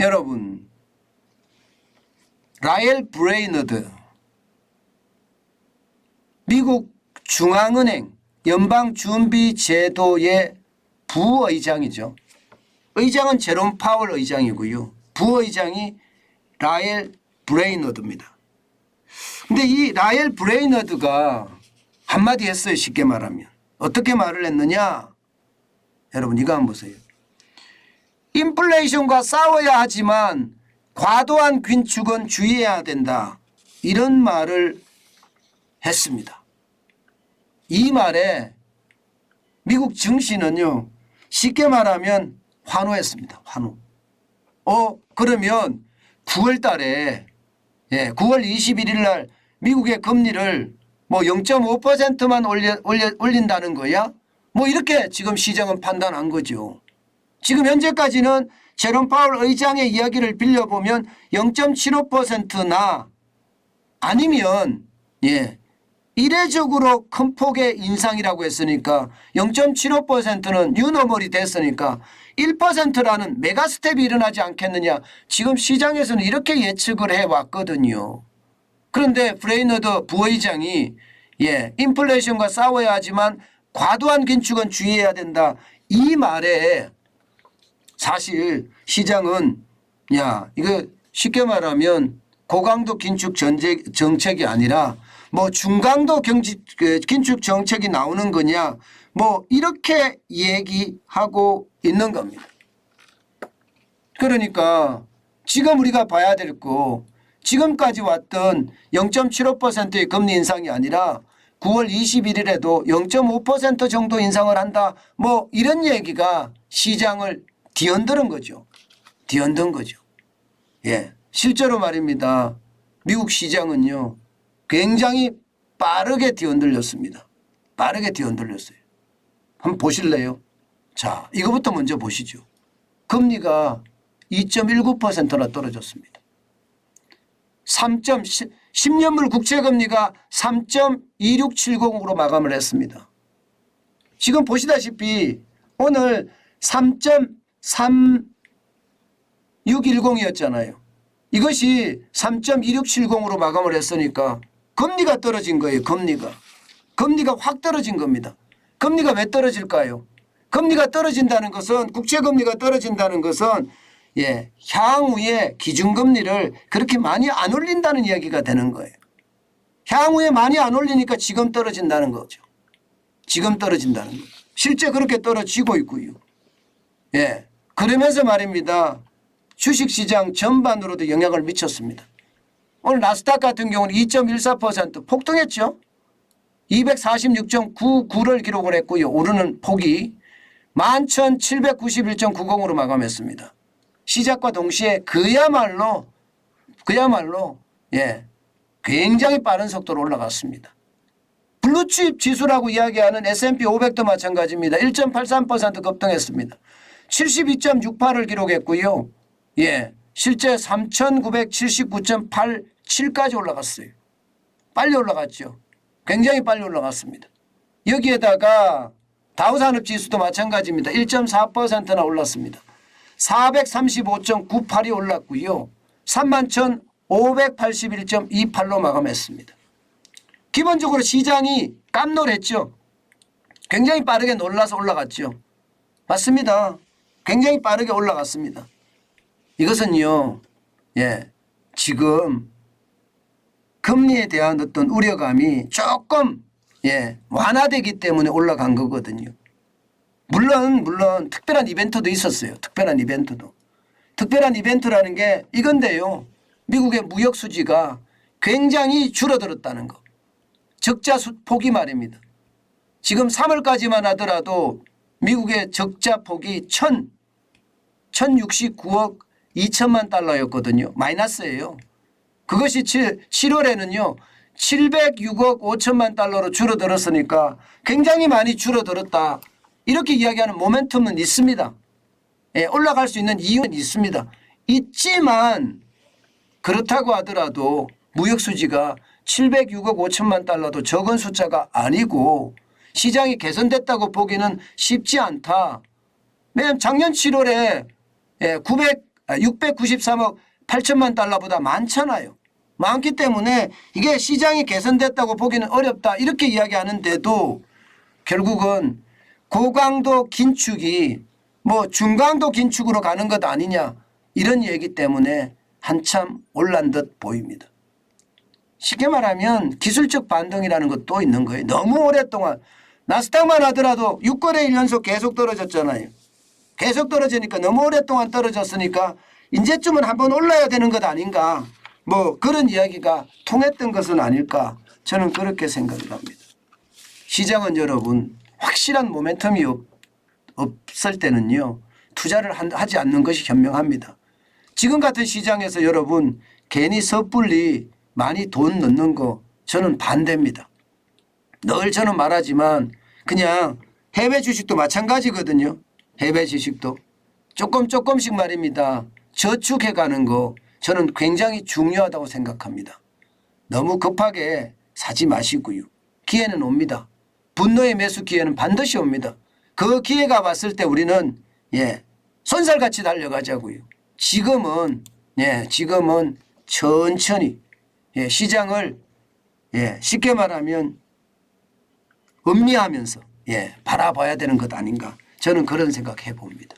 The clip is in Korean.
여러분, 라엘 브레이너드 미국 중앙은행 연방준비제도의 부의장이죠. 의장은 제롬 파월 의장이고요. 부의장이 라엘 브레이너드입니다. 근데 이 라엘 브레이너드가 한마디 했어요. 쉽게 말하면. 어떻게 말을 했느냐? 여러분 이거 한번 보세요. 인플레이션과 싸워야 하지만 과도한 긴축은 주의해야 된다. 이런 말을 했습니다. 이 말에 미국 증시는요. 쉽게 말하면 환호했습니다. 환호. 그러면 9월 달에 9월 21일 날 미국의 금리를 뭐 0.5%만 올린다는 거야? 뭐 이렇게 지금 시장은 판단한 거죠. 지금 현재까지는 제롬 파월 의장의 이야기를 빌려보면 0.75%나 아니면 이례적으로 큰 폭의 인상이라고 했으니까 0.75%는 뉴노멀이 됐으니까 1%라는 메가스텝이 일어나지 않겠느냐. 지금 시장에서는 이렇게 예측을 해왔거든요. 그런데 브레이너드 부의장이 인플레이션과 싸워야 하지만 과도한 긴축은 주의해야 된다. 이 말에 사실 시장은 이거 쉽게 말하면 고강도 긴축 정책이 아니라 뭐 중강도 긴축 정책이 나오는 거냐 뭐 이렇게 얘기하고 있는 겁니다. 그러니까 지금 우리가 봐야 될 거 지금까지 왔던 0.75%의 금리 인상이 아니라 9월 21일에도 0.5% 정도 인상을 한다. 뭐 이런 얘기가 시장을 뒤흔드는 거죠. 뒤흔든 거죠. 실제로 말입니다. 미국 시장은요. 굉장히 빠르게 뒤흔들렸습니다. 빠르게 뒤흔들렸어요. 한번 보실래요? 자, 이거부터 먼저 보시죠. 금리가 2.19%나 떨어졌습니다. 10년물 국채금리가 3.2670으로 마감을 했습니다. 지금 보시다시피 오늘 3.3610이었잖아요. 이것이 3.2670으로 마감을 했으니까 금리가 떨어진 거예요. 금리가 확 떨어진 겁니다. 금리가 왜 떨어질까요? 금리가 떨어진다는 것은 국채금리가 떨어진다는 것은 향후에 기준금리를 그렇게 많이 안 올린다는 이야기가 되는 거예요. 향후에 많이 안 올리니까 지금 떨어진다는 거죠. 지금 떨어진다는 거죠. 실제 그렇게 떨어지고 있고요. 그러면서 말입니다. 주식시장 전반으로도 영향을 미쳤습니다. 오늘 나스닥 같은 경우는 2.14% 폭등했죠. 246.99를 기록을 했고요. 오르는 폭이 11,791.90으로 마감했습니다. 시작과 동시에 그야말로 굉장히 빠른 속도로 올라갔습니다. 블루칩 지수라고 이야기하는 S&P 500도 마찬가지입니다. 1.83% 급등했습니다. 72.68을 기록했고요. 실제 3,979.87까지 올라갔어요. 빨리 올라갔죠. 굉장히 빨리 올라갔습니다. 여기에다가 다우산업지수도 마찬가지입니다. 1.4%나 올랐습니다. 435.98이 올랐고요. 31,581.28로 마감했습니다. 기본적으로 시장이 깜놀했죠. 굉장히 빠르게 놀라서 올라갔죠. 맞습니다. 굉장히 빠르게 올라갔습니다. 이것은요. 지금 금리에 대한 어떤 우려감이 조금 완화되기 때문에 올라간 거거든요. 물론 특별한 이벤트도 있었어요. 특별한 이벤트라는 게 이건데요. 미국의 무역 수지가 굉장히 줄어들었다는 거. 적자 폭이 말입니다. 지금 3월까지만 하더라도 미국의 적자 폭이 1,069억 2천만 달러였거든요. 마이너스예요. 그것이 7월에는요. 706억 5천만 달러로 줄어들었으니까 굉장히 많이 줄어들었다. 이렇게 이야기하는 모멘텀은 있습니다. 올라갈 수 있는 이유는 있습니다. 있지만 그렇다고 하더라도 무역수지가 706억 5천만 달러도 적은 숫자가 아니고 시장이 개선됐다고 보기는 쉽지 않다. 왜냐하면 작년 7월에 693억 8천만 달러보다 많잖아요. 많기 때문에 이게 시장이 개선됐다고 보기는 어렵다 이렇게 이야기하는데도 결국은 고강도 긴축이 뭐 중강도 긴축으로 가는 것 아니냐 이런 얘기 때문에 한참 올란 듯 보입니다. 쉽게 말하면 기술적 반등이라는 것도 있는 거예요. 너무 오랫동안 나스닥만 하더라도 6거래일 연속 계속 떨어졌잖아요. 계속 떨어지니까 너무 오랫동안 떨어졌으니까 이제쯤은 한번 올라야 되는 것 아닌가 뭐 그런 이야기가 통했던 것은 아닐까 저는 그렇게 생각을 합니다. 시장은 여러분 확실한 모멘텀이 없을 때는요 투자를 하지 않는 것이 현명합니다. 지금 같은 시장에서 여러분 괜히 섣불리 많이 돈 넣는 거 저는 반대입니다. 늘 저는 말하지만 그냥 해외 주식도 마찬가지거든요. 해외 주식도 조금씩 말입니다. 저축해 가는 거 저는 굉장히 중요하다고 생각합니다. 너무 급하게 사지 마시고요. 기회는 옵니다. 분노의 매수 기회는 반드시 옵니다. 그 기회가 왔을 때 우리는 손살같이 달려가자고요. 지금은 천천히 시장을 쉽게 말하면 음미하면서 바라봐야 되는 것 아닌가 저는 그런 생각해 봅니다.